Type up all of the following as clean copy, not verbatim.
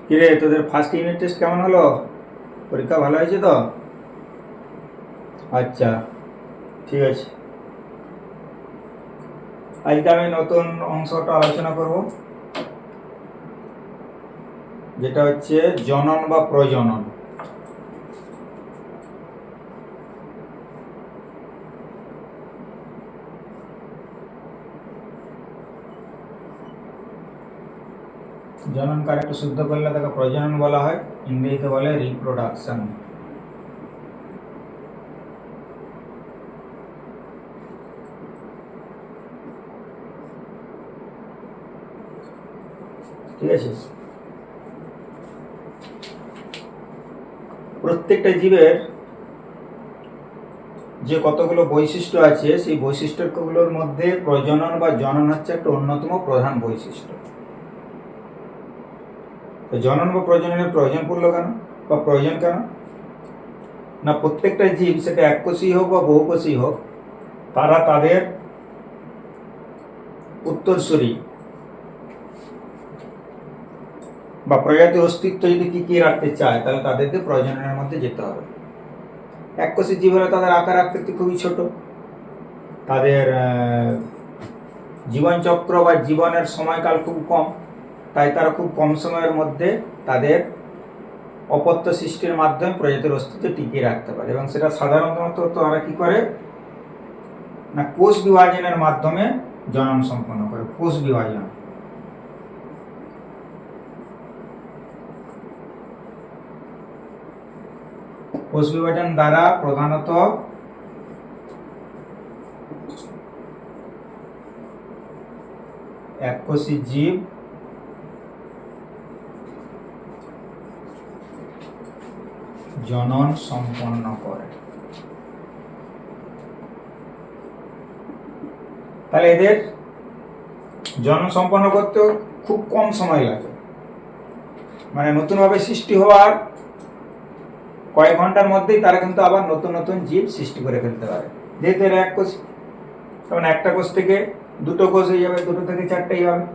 কিরে, তোদের first unit test কেমন হলো? পরীক্ষা ভালো হয়েছে তো? আচ্ছা, ঠিক আছে। আজকে আমি নতুন অংশটা আলোচনা করব, যেটা হচ্ছে জনন বা প্রজনন। জনন কার একটু শুদ্ধ করলে তাকে প্রজনন বলা হয়, ইংরেজিতে বলে রিপ্রোডাকশন। ঠিক আছে। প্রত্যেকটা জীবের যে কতগুলো বৈশিষ্ট্য আছে, সেই বৈশিষ্ট্যগুলোর মধ্যে প্রজনন বা জনন হচ্ছে একটা অন্যতম প্রধান বৈশিষ্ট্য। তো জনন বা প্রজননের প্রয়োজন পড়লো কেন, বা প্রয়োজন কেন? না, প্রত্যেকটা জীব, সেটা এককোষী হোক বা বহুকোষী হোক, তারা তাদের উত্তরসূরি বা প্রজাতির অস্তিত্ব যদি টিকিয়ে রাখতে চায়, তাহলে তাদেরকে প্রজননের মধ্যে যেতে হবে। এককোষী জীব হলে তাদের আকার আকৃতি খুবই ছোট, তাদের জীবনচক্র বা জীবনের সময়কাল খুব কম, তাই তারা খুব কম সময়ের মধ্যে তাদের অপত্য সৃষ্টির মাধ্যমে প্রজাতির অস্তিত্ব টিকিয়ে রাখতে পারে। এবং সেটা সাধারণত তারা কি করে না, কোষ বিভাজনের মাধ্যমে জনন সম্পন্ন করে। কোষ বিভাজন, কোষ বিভাজন দ্বারা প্রধানত এককোষী জীব জনন সম্পন্ন করে। তাহলে এদের জনন সম্পন্ন করতে খুব কম সময় লাগে, মানে নতুনভাবে সৃষ্টি হওয়ার কয়েক ঘন্টার মধ্যেই তারা কিন্তু আবার নতুন নতুন জীব সৃষ্টি করে ফেলতে পারে। যেহেতু এরা এক কোষ, তখন একটা কোষ থেকে দুটো কোষ হয়ে যাবে, দুটো থেকে চারটেই হবে।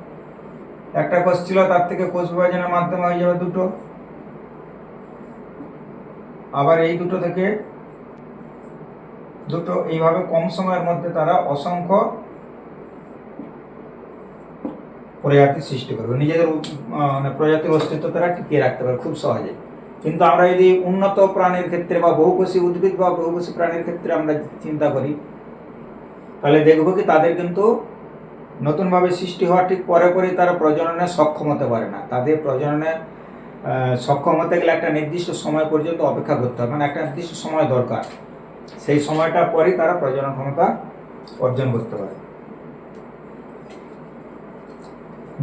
একটা কোষ ছিল, তার থেকে কোষ বিভাজনের মাধ্যমে হয়ে যাবে দুটো, আবার এই দুটো থেকে দুটো, এইভাবে কম সময়ের মধ্যে তারা অসংখ্য প্রজাতি সৃষ্টি করবে, নিজেদের প্রজাতির অস্তিত্ব তারা টিকিয়ে রাখতে পারে খুব সহজে। কিন্তু আমরা যদি উন্নত প্রাণীর ক্ষেত্রে বা বহুকোষী উদ্ভিদ বা বহুকোষী প্রাণীর ক্ষেত্রে আমরা চিন্তা করি, তাহলে দেখব কি তাদের কিন্তু নতুনভাবে সৃষ্টি হওয়ার ঠিক পরে পরেই তারা প্রজননে সক্ষম হতে পারে না। তাদের প্রজননে সক্ষম হতে গেলে একটা নির্দিষ্ট সময় পর্যন্ত অপেক্ষা করতে হবে, মানে একটা নির্দিষ্ট সময় দরকার। সেই সময়টা পরেই তারা প্রজনন ক্ষমতা অর্জন করতে পারে।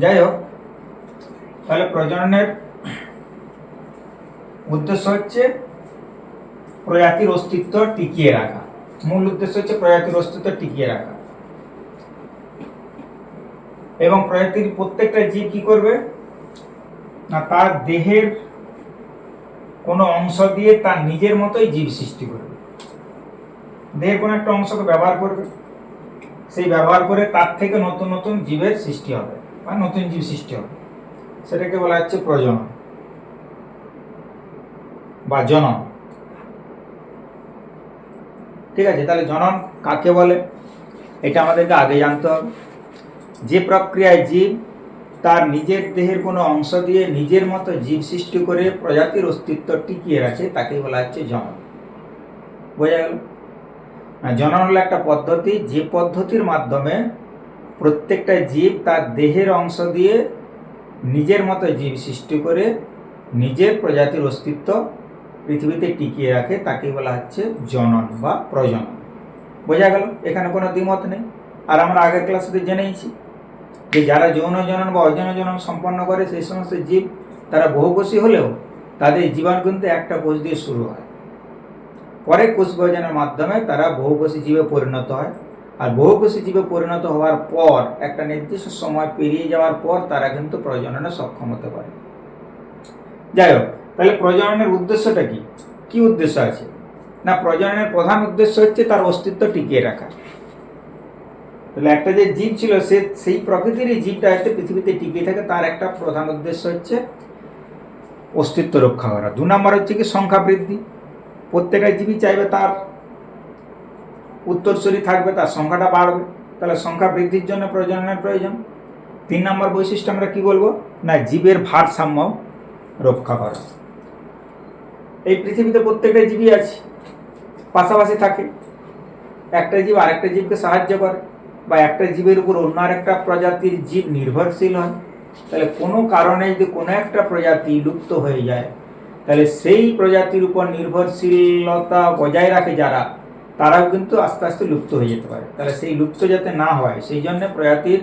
যাই হোক, তাহলে প্রজননের উদ্দেশ্য হচ্ছে প্রজাতির অস্তিত্ব টিকিয়ে রাখা। মূল উদ্দেশ্য হচ্ছে প্রজাতির অস্তিত্ব টিকিয়ে রাখা। এবং প্রজাতির প্রত্যেকটা জীব কি করবে না, তার দেহের কোনো অংশ দিয়ে তার নিজের মতোই জীব সৃষ্টি করবে। দেহের কোনো একটা অংশকে ব্যবহার করবে, সেই ব্যবহার করে তার থেকে নতুন নতুন জীবের সৃষ্টি হবে বা নতুন জীব সৃষ্টি হবে। সেটাকে বলা হচ্ছে প্রজনন বা জনন। ঠিক আছে, তাহলে জনন কাকে বলে এটা আমাদেরকে আগে জানতে হবে। যে প্রক্রিয়ায় জীব তার নিজের দেহের কোনো অংশ দিয়ে নিজের মতো জীব সৃষ্টি করে প্রজাতির অস্তিত্ব টিকিয়ে রাখে, তাকে বলা হচ্ছে জনন। বোঝা গেল? জনন হলো একটা পদ্ধতি, যে পদ্ধতির মাধ্যমে প্রত্যেকটা জীব তার দেহের অংশ দিয়ে নিজের মতো জীব সৃষ্টি করে নিজের প্রজাতির অস্তিত্ব পৃথিবীতে টিকিয়ে রাখে, তাকে বলা হচ্ছে জনন বা প্রজনন। বোঝা গেল? এখানে কোনো দ্বিমত নেই। আর আমরা আগের ক্লাসে জেনেইছি যে যারা যৌন জনন বা অযৌন জনন সম্পন্ন করে, সেই সমস্ত জীব তারা বহুকোষী হলেও তাদের জীবন কিন্তু একটা কোষ দিয়ে শুরু হয়, পরে কোষ বিভাজনের মাধ্যমে তারা বহুকোষী জীবে পরিণত হয়। আর বহুকোষী জীবে পরিণত হওয়ার পর একটা নির্দিষ্ট সময় পেরিয়ে যাওয়ার পর তারা কিন্তু প্রজননে সক্ষম হতে পারে। যাই হোক, তাহলে প্রজননের উদ্দেশ্যটা কি? কি উদ্দেশ্য আছে না, প্রজননের প্রধান উদ্দেশ্য হচ্ছে তার অস্তিত্ব টিকিয়ে রাখা। তাহলে একটা যে জীব ছিল, সেই প্রকৃতির জীবটা যাতে পৃথিবীতে টিকে থাকে, তার একটা প্রধান উদ্দেশ্য হচ্ছে অস্তিত্ব রক্ষা করা। 2 নম্বর হচ্ছে কি সংখ্যা বৃদ্ধি। প্রত্যেকটা জীবই চাইবে তার উত্তরসূরি থাকবে, তার সংখ্যাটা বাড়বে, তাহলে সংখ্যা বৃদ্ধির জন্য প্রজননের প্রয়োজন। 3 নম্বর বৈশিষ্ট্য আমরা কি বলবো, না জীবের ভারসাম্য রক্ষা করা। এই পৃথিবীতে প্রত্যেকটা জীবই আছে, পাশাপাশি থাকে, একটা জীব আরেকটা জীবকে সাহায্য করে, বা একটা জীবের উপর অন্য আরেকটা প্রজাতির জীব নির্ভরশীল হয়। তাহলে কোনো কারণে যদি কোনো একটা প্রজাতি লুপ্ত হয়ে যায়, তাহলে সেই প্রজাতির উপর নির্ভরশীলতা বজায় রাখে যারা, তারাও কিন্তু আস্তে আস্তে লুপ্ত হয়ে যেতে পারে। তাহলে সেই লুপ্ত যাতে না হয় সেই জন্য প্রজাতির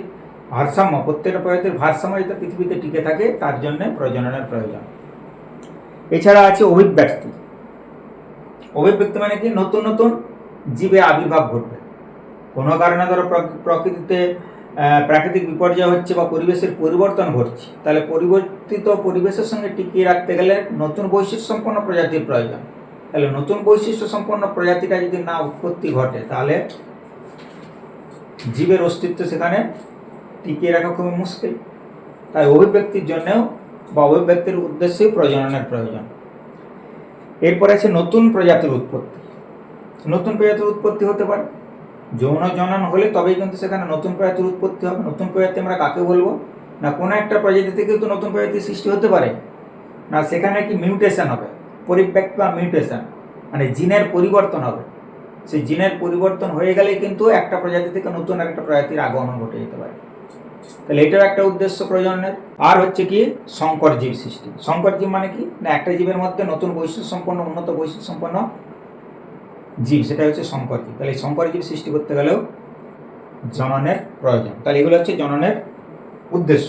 ভারসাম্য, প্রত্যেকটা প্রজাতির ভারসাম্য যাতে পৃথিবীতে টিকে থাকে তার জন্য প্রজননের প্রয়োজন। এছাড়া আছে অভিব্যক্তি। অভিব্যক্তি মানে কি, নতুন নতুন জীবের আবির্ভাব ঘটবে। কোনো কারণে ধরো প্রকৃতিতে প্রাকৃতিক বিপর্যয় হচ্ছে বা পরিবেশের পরিবর্তন ঘটছে, তাহলে পরিবর্তিত পরিবেশের সঙ্গে টিকিয়ে রাখতে গেলে নতুন বৈশিষ্ট্য সম্পন্ন প্রজাতির প্রয়োজন। তাহলে নতুন বৈশিষ্ট্য সম্পন্ন প্রজাতিটা যদি না উৎপত্তি ঘটে, তাহলে জীবের অস্তিত্ব সেখানে টিকিয়ে রাখা খুবই মুশকিল। তাই অভিব্যক্তির জন্যেও বা অভিব্যক্তির উদ্দেশ্যেও প্রজননের প্রয়োজন। এরপরে আছে নতুন প্রজাতির উৎপত্তি। নতুন প্রজাতির উৎপত্তি হতে পারে, যৌন জনন হলে তবেই কিন্তু সেখানে নতুন প্রজাতির উৎপত্তি হবে। নতুন প্রজাতি আমরা কাকে বলবো, না কোনো একটা প্রজাতি থেকে তো নতুন প্রজাতির সৃষ্টি হতে পারে না, সেখানে কি মিউটেশন হবে, পরিব্যক্তি বা মিউটেশন মানে জিনের পরিবর্তন হবে। সেই জিনের পরিবর্তন হয়ে গেলে কিন্তু একটা প্রজাতি থেকে নতুন একটা প্রজাতির আগমন ঘটে যেতে পারে। তাহলে এটাও একটা উদ্দেশ্য প্রজননের। আর হচ্ছে কি সংকর জীব সৃষ্টি। সংকর জীব মানে কি, না একটা জীবের মধ্যে নতুন বৈশিষ্ট্য সম্পন্ন, উন্নত বৈশিষ্ট্য সম্পন্ন জীব, সেটা হচ্ছে সংকর জীব। তাহলে এই সংকর জীব সৃষ্টি করতে গেলেও জননের প্রয়োজন। তাহলে এগুলো হচ্ছে জননের উদ্দেশ্য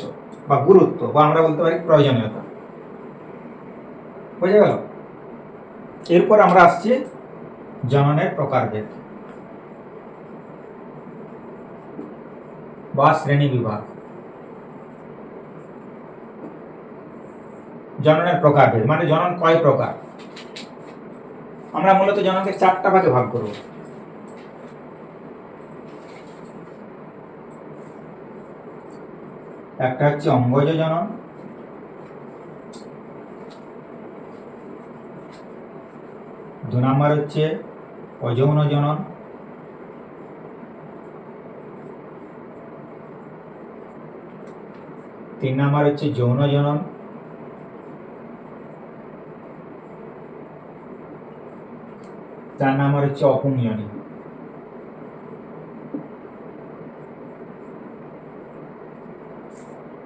বা গুরুত্ব, বা আমরা বলতে পারি প্রয়োজনীয়তা। বোঝা গেল? এরপর আমরা আসছি জননের প্রকারভেদ বা শ্রেণী বিভাগ। জননের প্রকারভেদ মানে জনন কয় প্রকার। আমরা মূলত জননকে 4টা ভাগে ভাগ করব। একটা হচ্ছে অঙ্গজ জনন, দু নম্বর হচ্ছে অযৌন জনন, তিন নম্বর হচ্ছে যৌন জনন, চার নম্বর হচ্ছে অপুংজনী।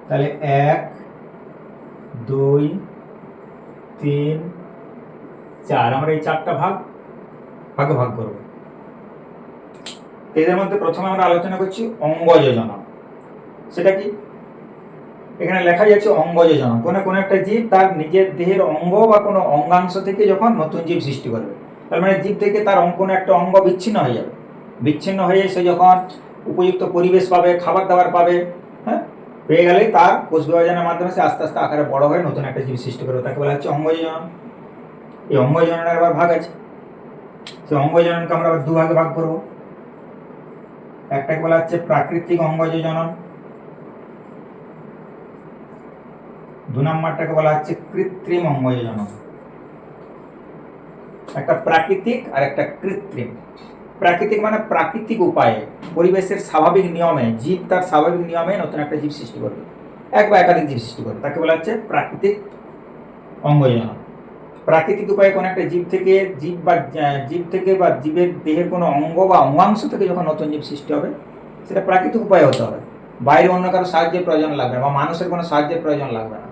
তাহলে 1, 2, 3, 4 আমরা এই 4টা ভাগে ভাগ করব। এদের মধ্যে প্রথমে আমরা আলোচনা করছি অঙ্গজ জনন। সেটা কি, এখানে লেখা যাচ্ছে অঙ্গজ জনন, কোনো একটা জীব তার নিজের দেহের অঙ্গ বা কোনো অঙ্গাংশ থেকে যখন নতুন জীব সৃষ্টি করবে, তার মানে জীব থেকে তার কোনো একটা অঙ্গ বিচ্ছিন্ন হয়ে যাবে। বিচ্ছিন্ন হয়ে সে যখন উপযুক্ত পরিবেশ পাবে, খাবার দাবার পাবে, হ্যাঁ, পেয়ে গেলেই তার কোষ বিভাজনের মাধ্যমে সে আস্তে আস্তে আকারে বড় হয়ে নতুন একটা জীব সৃষ্টি করবে, তাকে বলা হচ্ছে অঙ্গজ জনন। এই অঙ্গজ জননের আবার ভাগ আছে। সেই অঙ্গজ জননকে আমরা আবার 2 ভাগে ভাগ করব। একটাকে বলা হচ্ছে প্রাকৃতিক অঙ্গজ জনন, 2 নম্বরটাকে বলা হচ্ছে কৃত্রিম অঙ্গজ জনন। একটা প্রাকৃতিক আর একটা কৃত্রিম। প্রাকৃতিক মানে প্রাকৃতিক উপায়ে, পরিবেশের স্বাভাবিক নিয়মে, জীব তার স্বাভাবিক নিয়মে নতুন একটা জীব সৃষ্টি করবে, এক বা একাধিক জীব সৃষ্টি করবে, তাকে বলা হচ্ছে প্রাকৃতিক অঙ্গজ জনন। প্রাকৃতিক উপায়ে কোনো একটা জীব থেকে বা জীবের দেহের কোনো অঙ্গ বা অঙ্গাংশ থেকে যখন নতুন জীব সৃষ্টি হবে, সেটা প্রাকৃতিক উপায়ে হতে হবে। বাইরে অন্য কারো সাহায্যের প্রয়োজন লাগবে না, বা মানুষের কোনো সাহায্যের প্রয়োজন লাগবে না,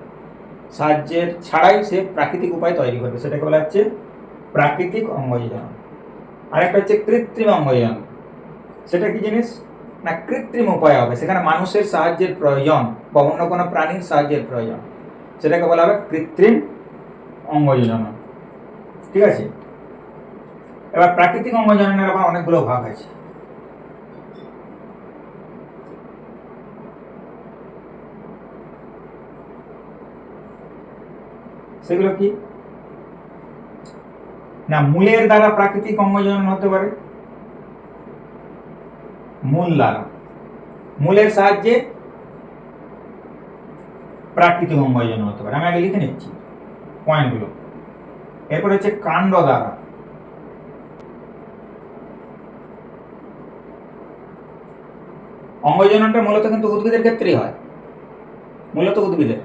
সাহায্যের ছাড়াই সে প্রাকৃতিক উপায় তৈরি করবে, সেটাকে বলা হচ্ছে প্রাকৃতিক অঙ্গজ জনন। আরেকটা হচ্ছে কৃত্রিম অঙ্গজ জনন। সেটা কি জিনিস, না কৃত্রিম উপায় হবে, সেখানে মানুষের সাহায্যের প্রয়োজন বা অন্য কোনো প্রাণীর সাহায্যের প্রয়োজন, সেটাকে বলা হবে কৃত্রিম অঙ্গজ জনন। ঠিক আছে? এবার প্রাকৃতিক অঙ্গজ জননের আবার অনেকগুলো ভাগ আছে। সেগুলো কি, না মূলের দ্বারা প্রাকৃতিক অঙ্গজ জনন হতে পারে, মূল দ্বারা, মূলের সাহায্যে প্রাকৃতিক অঙ্গজ জনন হতে পারে। আমি আগে লিখে নিচ্ছি। পয়েন্টগুলো। এরপর হচ্ছে কাণ্ড দ্বারা। অঙ্গজননটা মূলত কিন্তু উদ্ভিদের ক্ষেত্রেই হয়, মূলত উদ্ভিদের।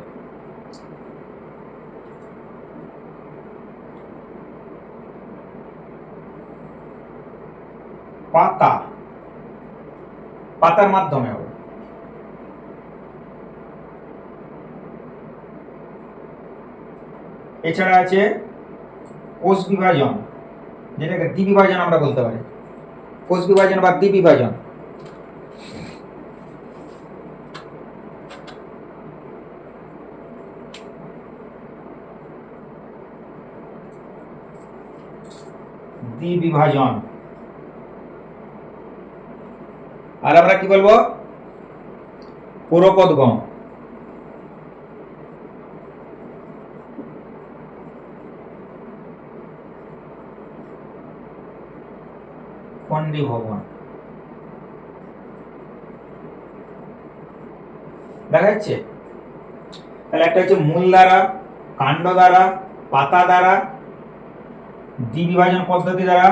পাতা, পাতার মাধ্যমে হবে। এছাড়া আছে কোষ বিভাজন, যেটাকে দ্বিবিভাজন আমরা বলতে পারি। কোষ বিভাজন বা দ্বিবিভাজন। দ্বিবিভাজন। আর আমরা কি বলবো? পুরোপদগম। খণ্ডীভবন। দেখা যাচ্ছে? তাহলে একটা হচ্ছে মূল দ্বারা, কাণ্ড দ্বারা, পাতা দ্বারা, দ্বিবিভাজন পদ্ধতি দ্বারা,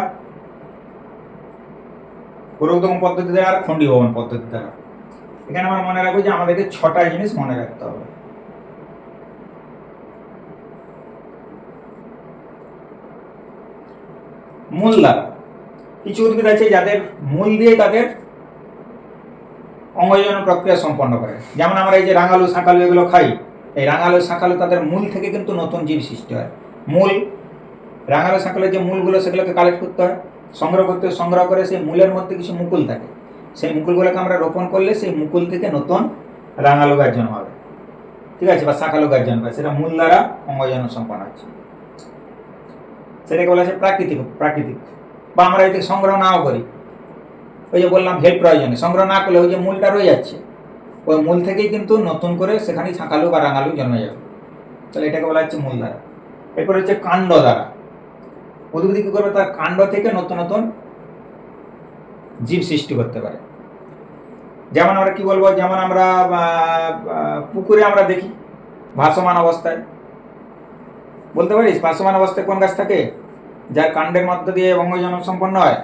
পুরোপদগম পদ্ধতি দ্বারা, আর খণ্ডীভবন পদ্ধতি দ্বারা। এখানে আমরা মনে রাখবো যে আমাদেরকে 6টা জিনিস মনে রাখতে হবে। মূল দ্বারা, কিছু উদ্ভিদ আছে যাদের মূল দিয়ে তাদের অঙ্গজনন প্রক্রিয়া সম্পন্ন করে। যেমন আমরা এই যে রাঙালু শাঁকালু এগুলো খাই, এই রাঙালু শাঁকালু তাদের মূল থেকে কিন্তু নতুন জীব সৃষ্টি হয়। মূল, রাঙালু শাঁকালুর যে মূলগুলো সেগুলোকে কালেক্ট করতে হয়, সংগ্রহ করে সেই মূলের মধ্যে কিছু মুকুল থাকে, সেই মুকুলগুলোকে আমরা রোপণ করলে সেই মুকুল থেকে নতুন রাঙালু গাছ জন্ম হবে, ঠিক আছে, বা শাঁকালু গাছ জন্ম হবে। সেটা মূল দ্বারা অঙ্গজনন সম্পন্ন হচ্ছে, সেটাকে বলা আছে প্রাকৃতিক। বা আমরা যদি সংগ্রহ নাও করি, ওই যে বললাম হেল্প প্রয়োজনে সংগ্রহ না করলে ওই যে মূলটা রয়ে যাচ্ছে, ওই মূল থেকেই কিন্তু নতুন করে সেখানে শাঁকালু বা রাঙালু জন্মে যাবে। তাহলে এটাকে বলা হচ্ছে মূল দ্বারা। এরপর হচ্ছে কাণ্ড দ্বারা। উদ্ভিদ কি করবে? তার কাণ্ড থেকে নতুন নতুন জীব সৃষ্টি করতে পারে। যেমন আমরা কি বলবো, যেমন আমরা পুকুরে আমরা দেখি ভাসমান অবস্থায়, বলতে পারিস ভাসমান অবস্থায় কোন গাছ থাকে যার কাণ্ডের মধ্য দিয়ে অঙ্গজনন সম্পন্ন হয়?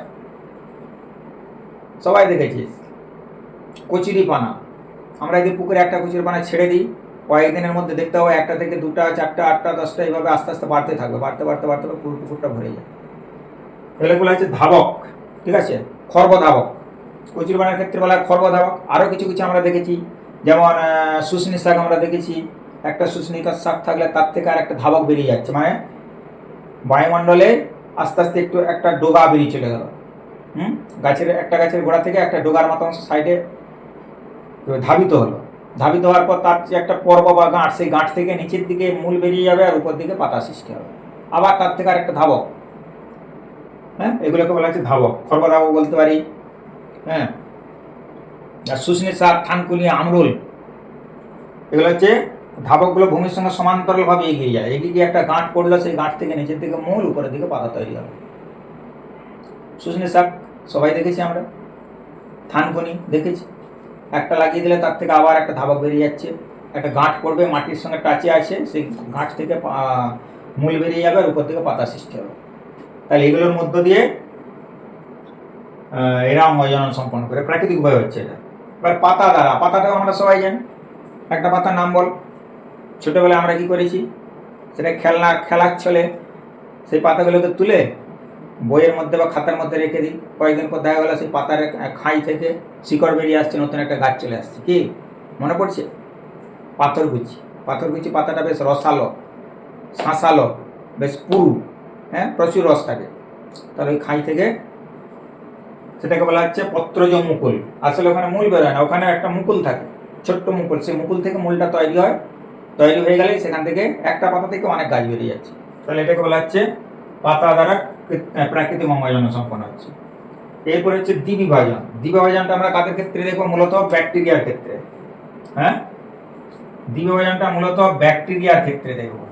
সবাই দেখেছিস, কচুরিপানা। আমরা যদি পুকুরে একটা কচুরিপানা ছেড়ে দিই, কয়েকদিনের মধ্যে দেখতে হবে 1টা থেকে 2টা, 4টা, 8টা, 10টা, এইভাবে আস্তে আস্তে বাড়তে থাকবে, বাড়তে পুরো পুকুরটা ভরে যায়। এগুলো বলা হচ্ছে ধাবক, ঠিক আছে, খর্বধাবক। কচুরিপানার ক্ষেত্রে বলা হয় খর্বধাবক। আরও কিছু কিছু আমরা দেখেছি, যেমন শুশনি শাক আমরা দেখেছি, একটা শুশনি শাক থাকলে তার থেকে আর একটা ধাবক বেরিয়ে যাচ্ছে, মানে বায়ুমণ্ডলে আস্তে আস্তে একটা ডোগা বেরিয়ে চলে গেল। গাছের গোড়া থেকে একটা ডোগার মতো অংশ সাইডে ধাবিত হলো। ধাবিত হওয়ার পর তার যে একটা পর্ব বা গাঁট, সেই গাঁট থেকে নিচের দিকে মূল বেরিয়ে যাবে আর উপর দিকে পাতা সৃষ্টি হবে। আবার তার থেকে আর একটা ধাবক, হ্যাঁ, এগুলোকে বলা হচ্ছে ধাবক, খর্বধাবক বলতে পারি। হ্যাঁ, আর শুশনি শাক, থানকুনি, আমরুল, এগুলো হচ্ছে ধাবকগুলো ভূমির সঙ্গে সমান্তরালভাবে এগিয়ে যায়। এগিয়ে গিয়ে একটা গাঁট পড়লো, সেই গাঁট থেকে নিচের দিকে মূল, উপরের দিকে পাতা তৈরি হবে। শুশনি শাক সবাই দেখেছি আমরা, থানকুনি দেখেছি, একটা লাগিয়ে দিলে তার থেকে আবার একটা ধাবক বেরিয়ে যাচ্ছে, একটা গাঁট পড়বে, মাটির সঙ্গে টাচে আছে, সেই গাঁট থেকে মূল বেরিয়ে যাবে আর উপর থেকে পাতা সৃষ্টি হবে। তাহলে এগুলোর মধ্য দিয়ে এরা অঙ্গজনন সম্পন্ন করে, প্রাকৃতিকভাবে হচ্ছে এটা। এবার পাতা দ্বারা, পাতাটাও আমরা সবাই জানি। একটা পাতার নাম বল। ছোটোবেলায় আমরা কি করেছি, সেটা খেলার ছলে সেই পাতাগুলোকে তুলে বইয়ের মধ্যে বা খাতার মধ্যে রেখে দিই, কয়েকদিন পর দেখা গেলো সেই পাতার খাই থেকে শিকড় বেরিয়ে আসছে, নতুন একটা গাছ চলে আসছে। কি মনে পড়ছে? পাথরকুচি পাতাটা বেশ রসালো, শাঁসালো, বেশ পুরু, হ্যাঁ, প্রচুর রস থাকে। তাহলে ওই খাই থেকে সেটাকে বলা হচ্ছে পত্রজ মুকুল। আসলে ওখানে মূল বেরোয় না, ওখানে একটা মুকুল থাকে, ছোট্ট মুকুল। সেই মুকুল থেকে মূলটা তৈরি হয়, তৈরি হয়ে গেলে সেখান থেকে একটা পাতা থেকে অনেক গাছ বেরিয়ে যাচ্ছে। তাহলে এটাকে বলা হচ্ছে পাতা দ্বারা প্রাকৃতিক অঙ্গজনন সম্পন্ন হচ্ছে। এরপরে হচ্ছে দ্বিবিভাজন। দ্বিবিভাজনটা আমরা কাদের ক্ষেত্রে দেখবো? মূলত ব্যাকটেরিয়ার ক্ষেত্রে। হ্যাঁ, দ্বিবিভাজনটা মূলত ব্যাকটেরিয়ার ক্ষেত্রে দেখবো।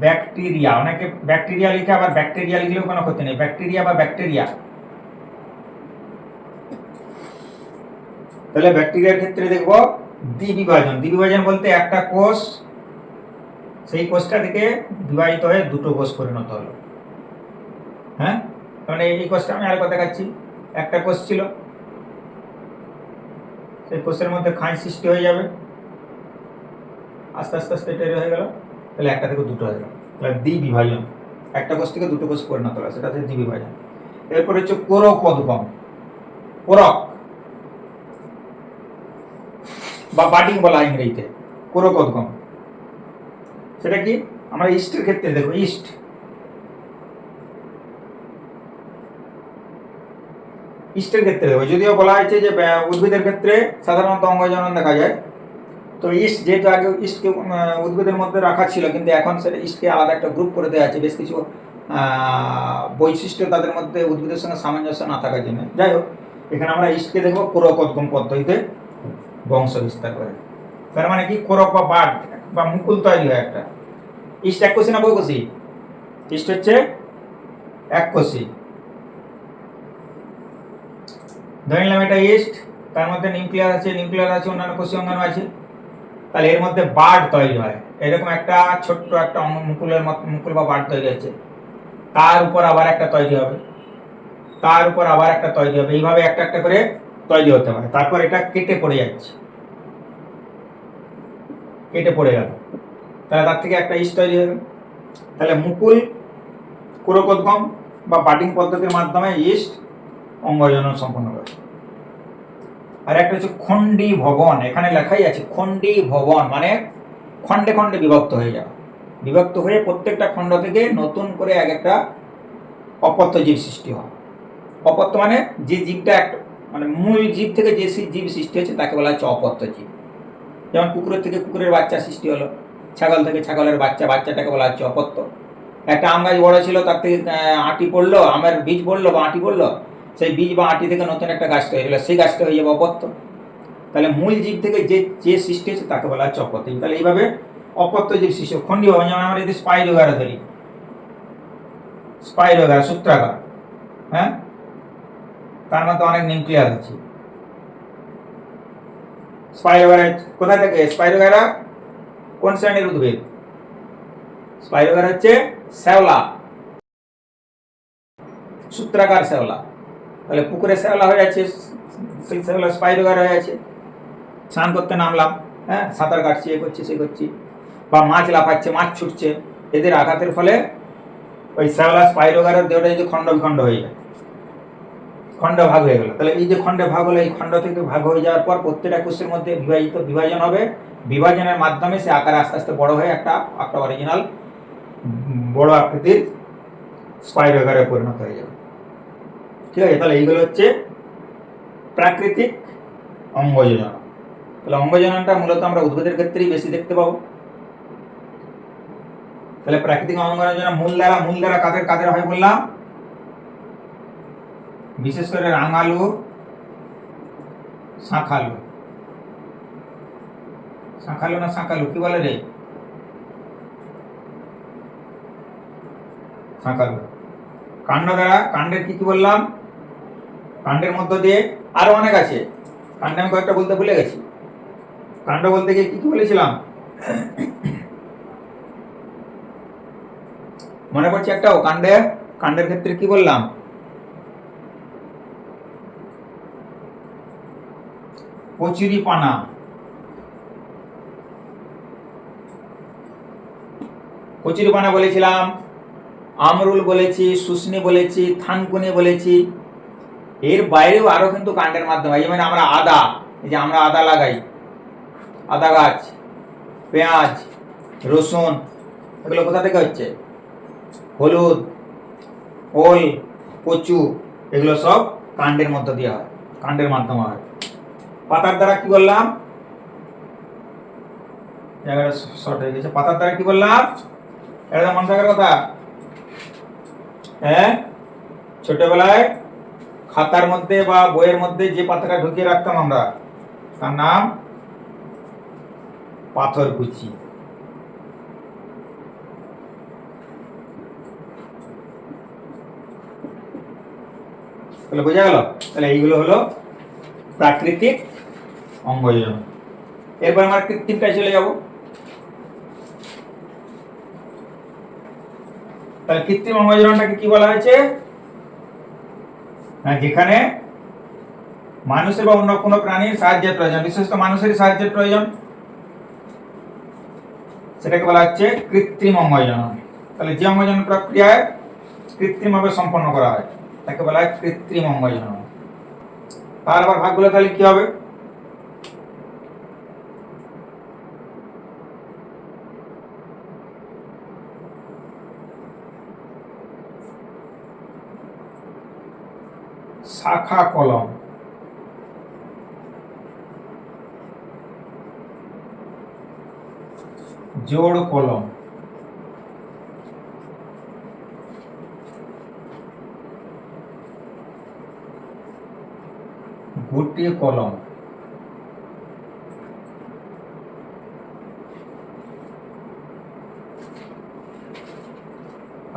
ব্যাকটেরিয়া, অনেকে ব্যাকটেরিয়া লিখে, আবার ব্যাকটেরিয়া লিখলেও কোনো ক্ষতি নেই, ব্যাকটেরিয়া বা ব্যাকটেরিয়া। তাহলে ব্যাকটেরিয়ার ক্ষেত্রে দেখবো দ্বিবিভাজন। দ্বিবিভাজন বলতে একটা কোষ সেই কোষটা থেকে বিভাজিত হয়ে দুটো কোষ পরিণত হলো। হ্যাঁ, মানে এই কোষটা আমি আরেকবার দেখাচ্ছি। একটা কোষ ছিল, সেই কোষের মধ্যে খাঁজ সৃষ্টি হয়ে যাবে, আস্তে আস্তে আস্তে এটা হয়ে গেল, তাহলে একটা থেকে দুটো হয়ে গেল, তাহলে দ্বিবিভাজন। একটা কোষ থেকে দুটো কোষ পরিণত হলো, সেটা হচ্ছে দ্বিবিভাজন। এরপর হচ্ছে কোরকোদ্গম, কোরক বা বাডিং বলা হয় ইংরেজিতে, কোরকোদ্গম। সেটা কি? আমরা ইস্টের ক্ষেত্রে দেখো, ইস্টের ক্ষেত্রে দেখো, যদিও বলা হয়েছে যে উদ্ভিদের ক্ষেত্রে সাধারণত অঙ্গজনন দেখা যায়, তো ইস্ট যেহেতু আগে ইস্টকে উদ্ভিদের মধ্যে রাখা ছিল, কিন্তু এখন সেটা ইস্টকে আলাদা একটা গ্রুপ করে দেওয়া আছে, বেশ কিছু বৈশিষ্ট্য তাদের মধ্যে উদ্ভিদের সঙ্গে সামঞ্জস্য না থাকার জন্য। যাই হোক, এখানে আমরা ইস্টকে দেখবো কোরকোদ্গম পদ্ধতিতে বংশ বিস্তার করে। তার মানে কি, কোরক বা বাড বা মুকুল তৈরি হয় একটা। ইস্ট এককোষী না বহুকোষী? ইস্ট হচ্ছে এককোষী। ধরে নিলাম এটা ইস্ট, তার মধ্যে নিউক্লিয়াস আছে, অন্যান্য কোষীয় অঙ্গাণু আছে, তাহলে এর মধ্যে বাড তৈরি হয়। এরকম একটা ছোট্ট একটা মুকুল বা বাড তৈরি হচ্ছে, তার উপর আবার একটা তৈরি হবে, তার উপর আবার একটা তৈরি হবে, এইভাবে একটা একটা করে তৈরি হতে পারে। তারপর এটা কেটে পড়ে যাচ্ছে, কেটে পড়ে গেল, তাহলে তার থেকে একটা ইস্ট তৈরি হবে। তাহলে মুকুল, কোরকোদ্গম বা বাডিং পদ্ধতির মাধ্যমে ইস্ট অঙ্গজনন সম্পন্ন করে। আর একটা হচ্ছে খণ্ডী ভবন, এখানে লেখাই আছে খণ্ডী ভবন, মানে খণ্ডে খণ্ডে বিভক্ত হয়ে যাওয়া, বিভক্ত হয়ে প্রত্যেকটা খণ্ড থেকে নতুন করে এক একটা অপত্য জীব সৃষ্টি হয়। অপত্য মানে যে জীবটা একটা, মানে মূল জীব থেকে যে জীব সৃষ্টি হচ্ছে তাকে বলা হচ্ছে অপত্য জীব। যেমন কুকুরের থেকে কুকুরের বাচ্চা সৃষ্টি হলো, ছাগল থেকে ছাগলের বাচ্চাটাকে বলা হচ্ছে অপত্য। একটা আম গাছ বড় ছিল, তার থেকে আঁটি পড়লো, আমের বীজ পড়লো বা আঁটি পড়লো, সেই বীজ বা আঁটি থেকে নতুন একটা গাছ তৈরি হলো, সেই গাছটা হয়ে যাবে অপত্য। তাহলে মূল জীব থেকে যে সৃষ্টি হচ্ছে তাকে বলা হচ্ছে অপত্য। তাহলে এইভাবে অপত্য জীব সৃষ্টি খণ্ডী ভবন। যেমন আমরা যদি স্পাইরোগারা ধরি, স্পাইরোগারা সূত্রাকার, হ্যাঁ, তার মধ্যে অনেক নিউক্লিয়াস আছে। স্পাইরোগারা কোথায় থাকে? স্পাইরোগারা কোন শ্রেণীর উদ্ভিদ? স্পাইরোগারা হচ্ছে শ্যাওলা, সূত্রাকার শ্যাওলা। তাহলে পুকুরে শ্যাওলা হয়ে আছে, সেই শ্যাওলা স্পাইরোগারা হয়ে আছে। স্নান করতে নামলাম, হ্যাঁ, সাঁতার কাটছি, এ করছি সে করছি, বা মাছ লাফাচ্ছে, মাছ ছুটছে, এদের আঘাতের ফলে ওই শ্যাওলা স্পাইরোগারের দেহটা যদি খণ্ড বিখণ্ড হয়ে যায়, খণ্ড ভাগ হয়ে গেল, তাহলে এই যে খণ্ডে ভাগ হলো, এই খণ্ড থেকে ভাগ হয়ে যাওয়ার পর প্রত্যেকটা কোষের মধ্যে বিভাজন হবে। বিভাজনের মাধ্যমে সে আকারে আস্তে আস্তে বড় হয়ে একটা অরিজিনাল বড় আকৃতির স্পাইরোগারে পরিণত হয়ে যাবে। ঠিক আছে, তাহলে এইগুলো হচ্ছে প্রাকৃতিক অঙ্গজনন। তাহলে অঙ্গজননটা মূলত আমরা উদ্ভিদের ক্ষেত্রেই বেশি দেখতে পাবো। তাহলে প্রাকৃতিক অঙ্গজনন মূল দ্বারা কাদের হয় বললাম? বিশেষ করে রাঙালু, শাঁখালু, না শাঁখালু কি বলে রে? শাঁখালু। কাণ্ড দ্বারা, কাণ্ডের কি বললাম? কাণ্ডের মধ্য দিয়ে আরো অনেক আছে, কাণ্ডে আমি কয়েকটা বলতে ভুলে গেছি। কাণ্ড বলতে গিয়ে কি বলেছিলাম? মনে পড়ছে একটাও? কাণ্ডের ক্ষেত্রে কি বললাম? কচুরিপানা, কচুরিপানা বলেছিলাম, আমরুল বলেছি, শুষ্নি বলেছি, থানকুনি বলেছি। এর বাইরেও আরো কিন্তু কাণ্ডের মাধ্যমে, যেমন আমরা আদা, এই যে আমরা আদা লাগাই, আদা গাছ, পেঁয়াজ, রসুন, এগুলো কোথা থেকে হচ্ছে? হলুদ, ওল, কচু, এগুলো সব কাণ্ডের মধ্য দিয়ে হয়, কাণ্ডের মাধ্যমে হয়। পাতার দ্বারা কি বললাম? জায়গাটা শর্ট হয়ে গেছে। পাতার দ্বারা কি বললাম? এটা মনে থাকার কথা। হ্যাঁ, ছোটবেলায় খাতার মধ্যে বা বইয়ের মধ্যে যে পাতাটা ঢুকিয়ে রাখতাম আমরা, তার নাম পাথরকুচি। তাহলে বোঝা গেল? তাহলে এইগুলো হলো প্রাকৃতিক অঙ্গজনন। এরপর আমরা কৃত্রিমটায় চলে যাব। তাহলে কৃত্রিম অঙ্গ জননটাকে কি বলা হয়েছে? যেখানে মানুষের বা অন্য কোনো প্রাণীর সাহায্যের প্রয়োজন, বিশেষত মানুষেরই সাহায্যের প্রয়োজন, সেটাকে বলা হচ্ছে কৃত্রিম অঙ্গ জনন। তাহলে যে অঙ্গ জনন প্রক্রিয়ায় কৃত্রিমভাবে সম্পন্ন করা হয় তাকে বলা হয় কৃত্রিম অঙ্গ জনন। তার আবার ভাগগুলো তাহলে কি হবে? শাখা কলম, জোড় কলম, গুটি কলম,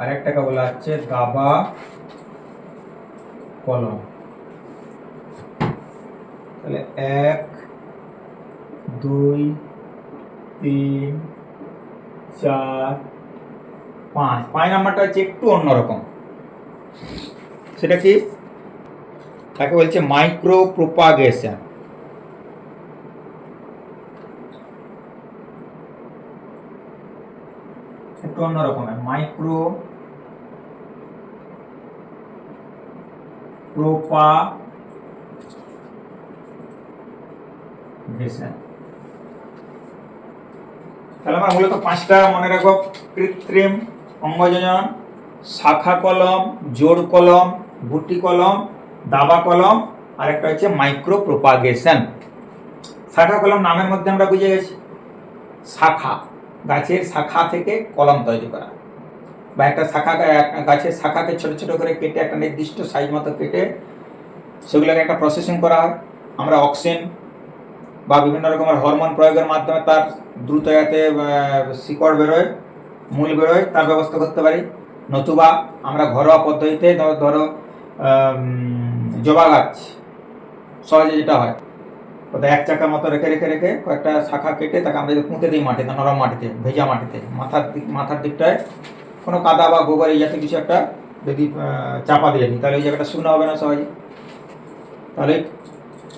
আরেকটাকে বলা হচ্ছে দাবা কলম। তাহলে 1 2 3 4 5, 5 নাম্বারটা হচ্ছে একটু অন্যরকম। সেটা কি? তাকে বলছে মাইক্রো প্রোপাগেশন। একটু অন্যরকমের মাইক্রো প্রোপাগেশন। তাহলে আমরা মূলত 5টা মনে রাখো: কৃত্রিম অঙ্গজনন, শাখা কলম, জোড় কলম, গুটি কলম, দাবা কলম, আর একটা হচ্ছে মাইক্রো প্রোপাগেশন। শাখা কলম নামের মধ্যে আমরা বুঝে গেছি, শাখা, গাছের শাখা থেকে কলম তৈরি করা, বা একটা শাখা, গাছের শাখাকে ছোট ছোট করে কেটে একটা নির্দিষ্ট সাইজ মতো কেটে সেগুলোকে একটা প্রসেসিং করা হয়। আমরা অক্সিন বা বিভিন্ন রকমের হরমোন প্রয়োগের মাধ্যমে তার দ্রুত যাতে শিকড় বেরোয়, মূল বেরোয়, তার ব্যবস্থা করতে পারি। নতুবা আমরা ঘরোয়া পদ্ধতিতে ধরো জবা গাছ সহজে যেটা হয়, ওটা 1 চাকা মতো রেখে রেখে রেখে কয়েকটা শাখা কেটে তাকে আমরা যদি পুঁতে দিই মাটিতে, নরম মাটিতে, ভেজা মাটিতে, মাথার দিকটায় কোনো কাদা বা গোবর এই জাতীয় কিছু একটা যদি চাপা দিয়ে দিই, তাহলে এই জায়গাটা শুকনো হবে না সহজে, তাহলে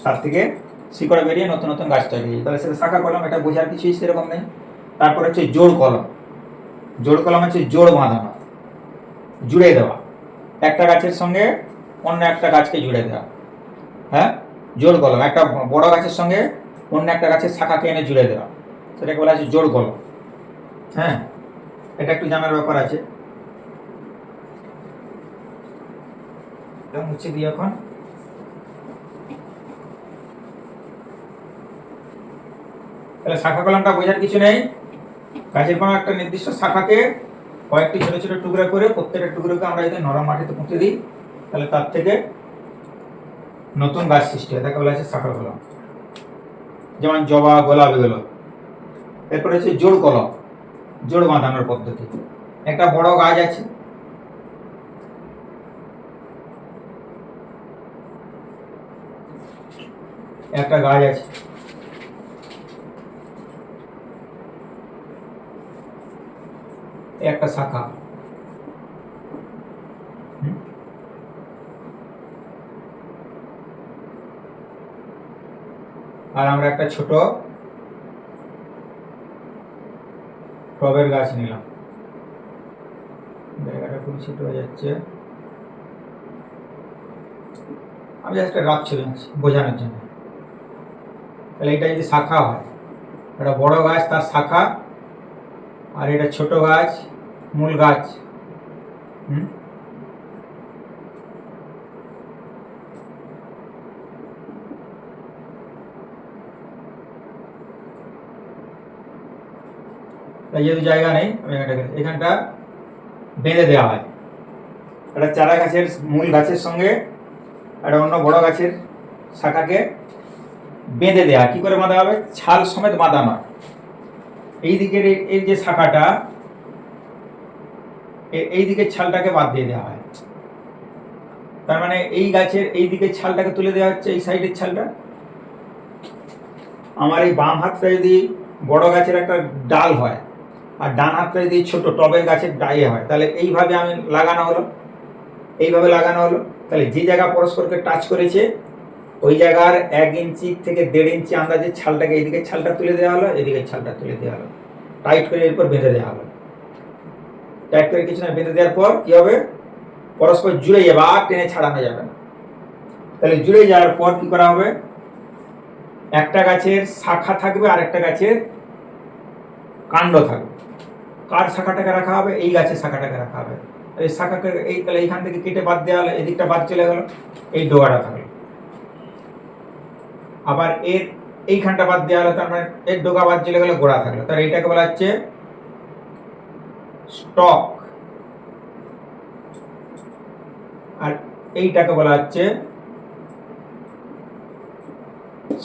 তার থেকে শিকড় বেরিয়ে নতুন নতুন গাছ তৈরি হয়। তাহলে সেটা শাখা কলম, এটা বোঝার কিছুই সেরকম নেই। তারপর হচ্ছে জোড় কলম। জোড় কলম হচ্ছে জোড় বাঁধানো, জুড়ে দেওয়া, একটা গাছের সঙ্গে অন্য একটা গাছকে জুড়ে দেওয়া। হ্যাঁ, জোড় কলম, একটা বড় গাছের সঙ্গে অন্য একটা গাছের শাখাকে এনে জুড়ে দেওয়া, সেটাকে বলা আছে জোড় কলম। হ্যাঁ, এটা একটু জানার ব্যাপার আছে। মুছে দিই এখন। তাহলে শাখা কলমটা বোঝার কিছু নেই, গাছের কোনো একটা নির্দিষ্ট শাখাকে কয়েকটি ছোট ছোট টুকরা করে, প্রত্যেকটা টুকরোকে আমরা যদি নরম মাটিতে পুঁতে দিই তাহলে তার থেকে নতুন গাছ সৃষ্টি হয়, তাকে বলা হচ্ছে শাখা কলম, যেমন জবা, গোলাপ এগুলো। এরপরে হচ্ছে জোড় কলম, জোড় বাঁধানোর পদ্ধতি। একটা বড় গাছ আছে, একটা গাছ আছে, একটা শাখা, আর আমরা একটা ছোট টবের গাছ নিলাম, জায়গাটা খুব ছোট হয়ে যাচ্ছে, আমি একটা রাখ ছবি আছি বোঝানোর জন্য। তাহলে এটা যদি শাখা হয়, একটা বড় গাছ তার শাখা, আর এটা ছোট গাছ, মূল গাছ। যেহেতু জায়গা নেই, এখানটা বেঁধে দেওয়া হয়, একটা চারা গাছের মূল গাছের সঙ্গে একটা অন্য বড় গাছের শাখাকে বেঁধে দেওয়া। কি করে বাঁধা হবে? ছাল সমেত বাঁধানো। এই দিকের এই যে শাখাটা, এই দিকের ছালটাকে বাদ দিয়ে দেওয়া হয়, তার মানে এই গাছের এই দিকের ছালটাকে তুলে দেওয়া হচ্ছে, এই সাইডের ছালটা। আমার এই বাম হাতটা যদি বড় গাছের একটা ডাল হয় আর ডান হাতটা যদি ছোট টবের গাছের ডাইয়ে হয়, তাহলে এইভাবে আমি লাগানো হলো, এইভাবে লাগানো হলো। তাহলে যে জায়গা পরস্পরকে টাচ করেছে ওই জায়গার 1 ইঞ্চি থেকে 1.5 ইঞ্চি আন্দাজে ছালটাকে এইদিকে ছালটা তুলে দেওয়া হলো, এদিকে ছালটা তুলে দেওয়া হলো, টাইট করে এরপর বেঁধে দেওয়া হলো। টাইট করে কিছু না বেঁধে দেওয়ার পর কি হবে, পরস্পর জুড়ে যাবে, আর টেনে ছাড়ানো যাবে না। তাহলে জুড়ে যাওয়ার পর কি করা হবে, একটা গাছের শাখা থাকবে আর একটা গাছের কাণ্ড থাকবে। কার শাখাটাকে রাখা হবে, এই গাছের শাখাটাকে রাখা হবে। এই শাখাকে এই তাহলে এইখান থেকে কেটে বাদ দেওয়া হলো, এদিকটা বাদ চলে গেল, এই ডোগাটা থাকলো। আবার এর এইখানটা বাদ দেওয়া হলো, তার মানে এর ডোগা বাদ চলে গেলে গোড়া থাকলো। তাহলে এইটাকে বলা হচ্ছে স্টক, আর এইটাকে বলা হচ্ছে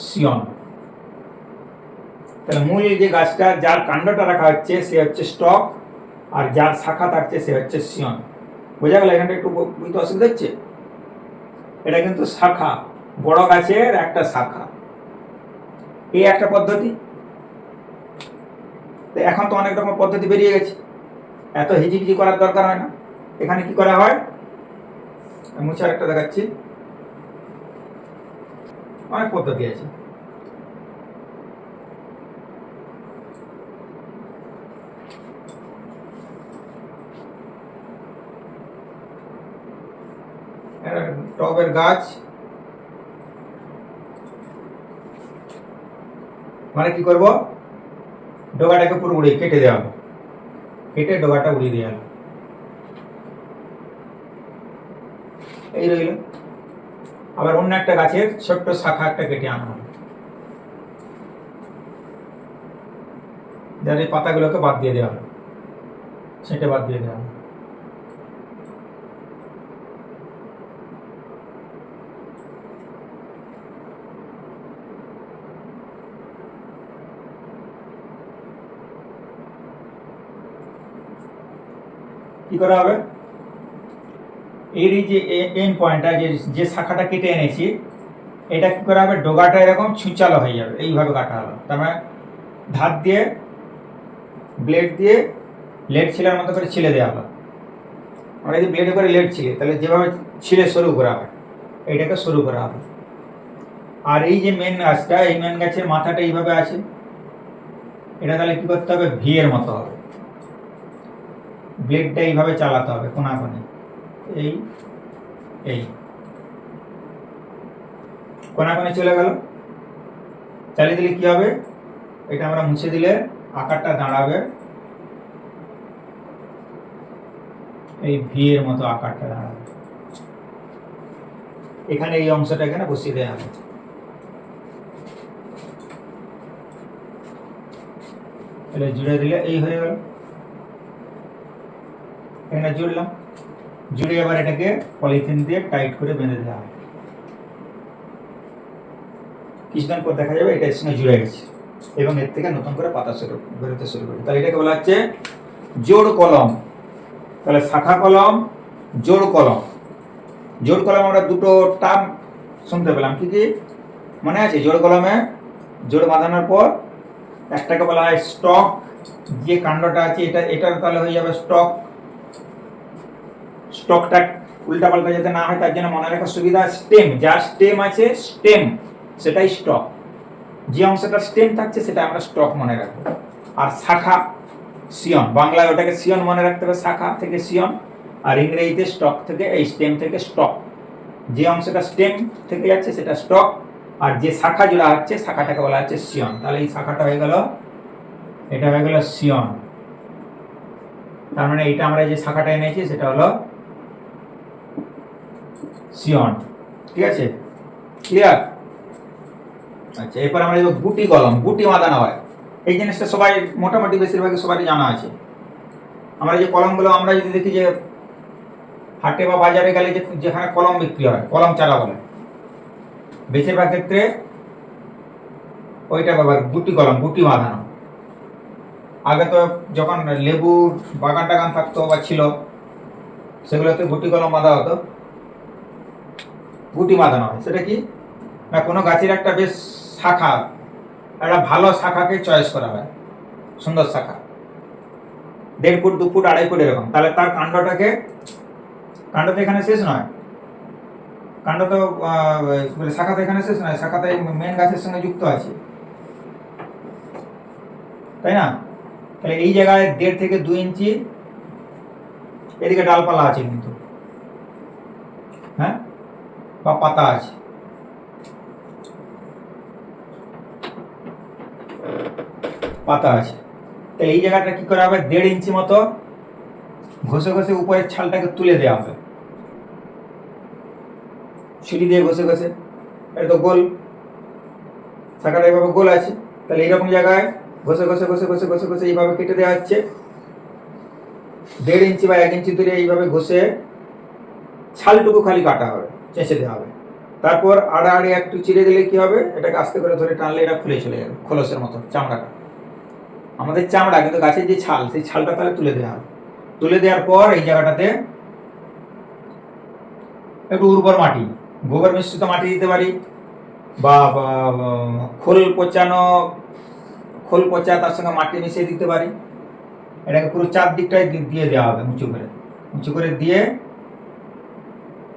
সিয়ন। তাহলে মূল যে গাছটা যার কাণ্ডটা রাখা হচ্ছে সে হচ্ছে স্টক, আর যার শাখা থাকছে সে হচ্ছে সিয়ন। বোঝা গেল? এখানটা একটু বুঝতে অসুবিধা হচ্ছে? এটা কিন্তু শাখা, বড় গাছের একটা শাখা, এই একটা পদ্ধতি। এখন তো অনেক রকম পদ্ধতি বেরিয়ে গেছে, এত হিজিবিজি করার দরকার হয় না। এখানে কি করা হয়, মুছার একটা দেখাচ্ছি, অনেক পদ্ধতি আছে। টবের গাছ মানে কি করব, ডগাটাকে পুরো উড়িয়ে কেটে দেওয়া হবে, কেটে ডগাটা উড়িয়ে দেওয়া হবে, এই রইল। আবার অন্য একটা গাছের ছোট্ট শাখা একটা কেটে আনা হবে, যার এই পাতাগুলোকে বাদ দিয়ে দেওয়া হবে, ছেঁটে বাদ দিয়ে দেওয়া হবে। কি করা হবে, এর যে এন্ড পয়েন্টটা, যে শাখাটা কেটে এনেছি, এটা কি করা হবে, ডোগাটা এরকম ছুঁচালো হয়ে যাবে, এইভাবে কাটা হলো। তার মানে ধার দিয়ে ব্লেড দিয়ে লেড ছিলার মতো করে ছিলে দেওয়া হলো। আমরা যদি ব্লেডে করে লেড ছিলে, তাহলে যেভাবে ছিলে শুরু করা হয়, এইটাকে শুরু করা হবে। আর এই যে মেন গাছটা, এই মেন গাছের মাথাটা এইভাবে আছে, এটা তাহলে কি করতে হবে, ভি এর মতো হবে, ব্লেডটা এইভাবে চালাতে হবে কোনাকুনি, এই এই কোনাকুনি চলে গেল। চালিয়ে দিলে কি হবে, এটা আমরা মুছে দিলে আকারটা দাঁড়াবে এই ভি এর মতো, আকারটা দাঁড়াবে। এখানে এই অংশটা এখানে বসিয়ে দেওয়া হবে, তাহলে জুড়ে দিলে এই হয়ে গেল। এখানে জুড়লাম, জুড়ে এবার এটাকে পলিথিন দিয়ে টাইট করে বেঁধে দেওয়া হবে। কিছুদিন পর দেখা যাবে এটা এর সঙ্গে জুড়ে গেছে এবং এর থেকে নতুন করে পাতা বেরোতে শুরু করবে। তাহলে এটাকে বলা হচ্ছে জোড় কলম। তাহলে শাখা কলম, জোড় কলম। জোড় কলম আমরা দুটো টার্ম শুনতে পেলাম, কি কি মনে আছে? জোড় কলমে জোড় বাঁধানোর পর একটাকে বলা হয় স্টক, যে কাণ্ডটা আছে এটার তাহলে হয়ে যাবে স্টক। স্টকটা উল্টা পাল্টা যাতে না হয় তার জন্য মনে রাখার সুবিধা। স্টেম, যার স্টেম আছে স্টেম, সেটাই স্টক। যে অংশটা স্টেম থাকছে সেটা আমরা স্টক মনে রাখবো। আর শাখা, সিয়ন, বাংলায় ওটাকে সিয়ন মনে রাখতে হবে, শাখা থেকে সিয়ন। আর ইংরেজিতে স্টক থেকে, এই স্টেম থেকে স্টক। যে অংশটা স্টেম থেকে যাচ্ছে সেটা স্টক, আর যে শাখা জোড়া হচ্ছে শাখাটাকে বলা হচ্ছে সিয়ন। তাহলে এই শাখাটা হয়ে গেল, এটা হয়ে গেল সিয়ন। তার মানে এটা আমরা যে শাখাটা এনেছি সেটা হলো সিয়ন। ঠিক আছে, ক্লিয়ার? আচ্ছা, এরপর আমরা দেখব গুটি কলম। গুটি বাঁধানো হয়, এই জিনিসটা সবাই মোটামুটি বেশিরভাগই সবারই জানা আছে। আমরা যে কলমগুলো আমরা যদি দেখি যে হাটে বা বাজারে গেলে যেখানে কলম বিক্রি হয়, কলম চারা বলে, বেশিরভাগ ক্ষেত্রে ওইটা ব্যাপার গুটি কলম, গুটি বাঁধানো। আগে তো যখন লেবুর বাগান টাগান থাকতো বা ছিল, সেগুলোতে গুটি কলম বাঁধা হতো, গুটি বাঁধানো হয়। সেটা কি না, কোনো গাছের একটা বেশ শাখা, একটা ভালো শাখাকে চয়েস করা হয়, সুন্দর শাখা, 1.5 ফুট 2 ফুট 2.5 ফুট এরকম, তাহলে তার কাণ্ড তো এখানে শেষ নয়, কাণ্ড তো শাখা তো এখানে শেষ নয়, শাখা তো মেন গাছের সঙ্গে যুক্ত আছে, তাই না? তাহলে এই জায়গায় 1.5 থেকে 2 ইঞ্চি এদিকে ডালপালা আছে কিন্তু, হ্যাঁ, বা পাতা আছে। তাহলে এই জায়গাটা কি করা হবে, 1.5 ইঞ্চি মতো ঘষে ঘষে উপরের ছালটাকে তুলে দেওয়া হবে, ছুরি দিয়ে ঘষে ঘষে। এটা তো গোল, শাখাটা এইভাবে গোল আছে, তাহলে এইরকম জায়গায় ঘষে ঘষে ঘষে ঘষে ঘষে ঘষে এইভাবে কেটে দেওয়া হচ্ছে। 1.5 ইঞ্চি বা 1 ইঞ্চি দূরে এইভাবে ঘষে ছালটুকু খালি কাটা হবে, চেঁচে দেওয়া হবে। তারপর আড়াআড়ি একটু চিড়ে দিলে কি হবে, এটাকে আস্তে করে ধরে টানলে এটা খুলে চলে যাবে, খোলসের মতো চামড়াটা, আমাদের চামড়া কিন্তু গাছের যে ছাল, সেই ছালটা তাহলে তুলে দেওয়া হবে। তুলে দেওয়ার পর এই জায়গাটাতে একটু উর্বর মাটি, গোবর মিশ্রিত মাটি দিতে পারি, বা খোল পচা তার সঙ্গে মাটি মিশিয়ে দিতে পারি। এটাকে পুরো চারদিকটাই দিয়ে দেওয়া হবে, উঁচু করে দিয়ে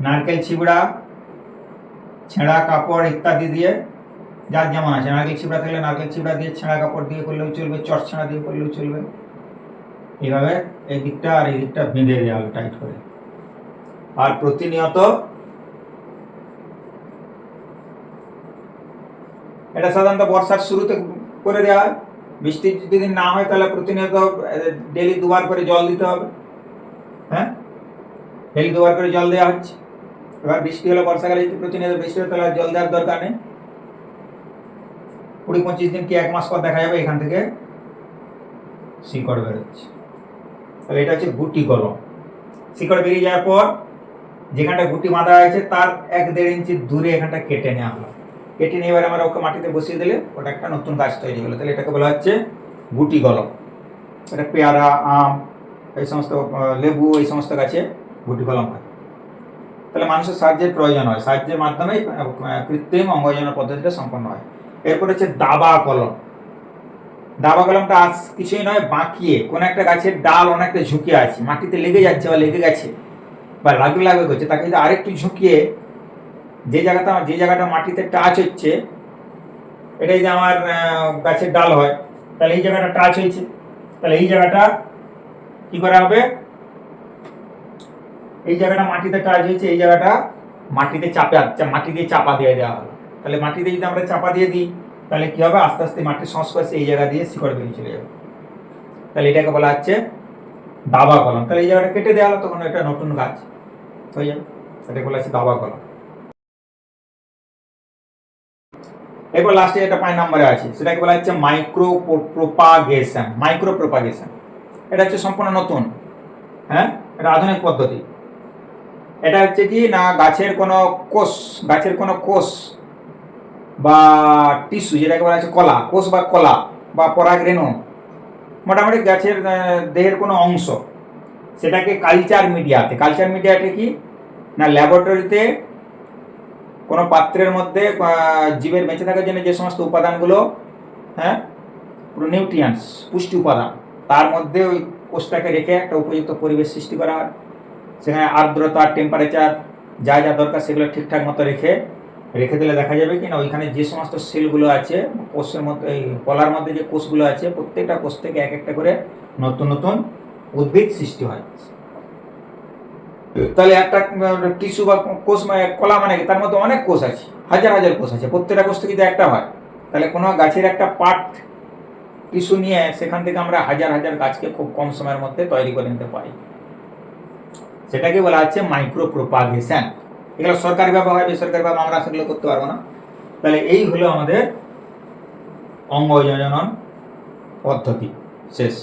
নারকেল ছিবড়া, ছেঁড়া কাপড় ইত্যাদি দিয়ে, যার যেমন আছে, নারকেল ছিবড়া থাকলে নারকেল ছিবড়া দিয়ে, ছেঁড়া কাপড় দিয়ে করলেও চলবে, চট ছেঁড়া দিয়ে করলেও চলবে। এইভাবে এই দিকটা আর এই দিকটা বেঁধে দেওয়া হবে টাইট করে। আর প্রতিনিয়ত এটা সাধারণত বর্ষার শুরুতে করে দেওয়া হয়, বৃষ্টি যদি না হয় তাহলে প্রতিনিয়ত ডেলি 2 বার করে জল দিতে হবে, হ্যাঁ, ডেলি 2 বার করে জল দেওয়া হচ্ছে। এবার বৃষ্টি হলে, বর্ষাকালে যদি প্রতিনিয়ত বৃষ্টি হয় তাহলে জল দেওয়ার দরকার নেই। 20-25 দিন কি 1 মাস পর দেখা যাবে এখান থেকে শিকড় বেরোচ্ছে। তাহলে এটা হচ্ছে গুটি কলম। শিকড় বেরিয়ে যাওয়ার পর যেখানটা গুটি বাঁধা হয়েছে তার 1-1.5 ইঞ্চি দূরে এখানটা কেটে নেওয়া হলো। কেটে নিয়ে এবার আমরা ওকে মাটিতে বসিয়ে দিলে ওটা একটা নতুন গাছ তৈরি হলো। তাহলে এটাকে বলা হচ্ছে গুটি কলম। এটা পেয়ারা, আম, এই সমস্ত লেবু, এই সমস্ত গাছে গুটি কলম হয়। তাহলে মানুষের সাহায্যের প্রয়োজন হয়, সাহায্যের মাধ্যমে কৃত্রিম অঙ্গজনের পদ্ধতিটা সম্পন্ন হয়। এরপর হচ্ছে দাবা কলম। দাবা কলমটা কিছুই নয়, বাঁকিয়ে কোন একটা গাছের ডাল অনেকটা ঝুঁকে আছে, মাটিতে লেগে যাচ্ছে বা লেগে গেছে বা লাগবে করছে, তাকে যদি আরেকটু ঝুঁকিয়ে যে জায়গাটা মাটিতে টাচ হচ্ছে, এটা যদি আমার গাছের ডাল হয় তাহলে এই জায়গাটা টাচ হয়েছে, তাহলে এই জায়গাটা কি করা হবে, এই জায়গাটা মাটিতে টাচ হয়েছে, এই জায়গাটা মাটি দিয়ে চাপা দিয়ে দেওয়া হবে। তাহলে মাটিতে যদি আমরা চাপা দিয়ে দিই তাহলে কি হবে, আস্তে আস্তে মাটির সংস্পর্শে এই জায়গা দিয়ে শিকড় বেরিয়ে চলে যাবে। তাহলে এটাকে বলা হচ্ছে দাবা কলম। তাহলে এই জায়গাটা কেটে দেওয়া হলো, তখন এটা নতুন গাছ হয়ে যাবে, এটাকে বলা হচ্ছে দাবা কলম। এরপর লাস্টে এটা 5 নম্বরে আছে, সেটাকে বলা হচ্ছে মাইক্রো প্রোপাগেশন। এটা হচ্ছে সম্পূর্ণ নতুন, হ্যাঁ, এটা আধুনিক পদ্ধতি। এটা হচ্ছে কি না, গাছের কোনো কোষ বা টিস্যু, যেটাকে বলা হচ্ছে কোষ বা কলা বা পরাগরেণু, মোটামুটি গাছের দেহের কোনো অংশ, সেটাকে কালচার মিডিয়াতে কি না, ল্যাবরেটরিতে কোনো পাত্রের মধ্যে জীবের বেঁচে থাকার জন্য যে সমস্ত উপাদানগুলো, হ্যাঁ, নিউট্রিয়েন্টস, পুষ্টি উপাদান, তার মধ্যে ওই কোষটাকে রেখে একটা উপযুক্ত পরিবেশ সৃষ্টি করা হয়। সেখানে আর্দ্রতা, টেম্পারেচার যা দরকার সেগুলো ঠিকঠাক মতো রেখে দিলে দেখা যাবে কি না, ওইখানে যে সমস্ত সেলগুলো আছে কোষের মধ্যে, এই কলার মধ্যে যে কোষগুলো আছে, প্রত্যেকটা কোষ থেকে এক একটা করে নতুন নতুন উদ্ভিদ সৃষ্টি হয়। তাহলে একটা টিস্যু বা কোষ, কলা মানে তার মধ্যে অনেক কোষ আছে, হাজার হাজার কোষ আছে, প্রত্যেকটা কোষ থেকে যদি একটা হয় তাহলে কোনো গাছের একটা পার্ট টিস্যু নিয়ে সেখান থেকে আমরা হাজার হাজার গাছকে খুব কম সময়ের মধ্যে তৈরি করে নিতে পারি। সেটাকে বলা হচ্ছে মাইক্রো প্রোপাগেশন। এগুলো সরকারিভাবে হয়, বেসরকারিভাবে আমরা সেগুলো করতে পারবো না। তাহলে এই হলো আমাদের অঙ্গ যোজনন পদ্ধতি শেষ।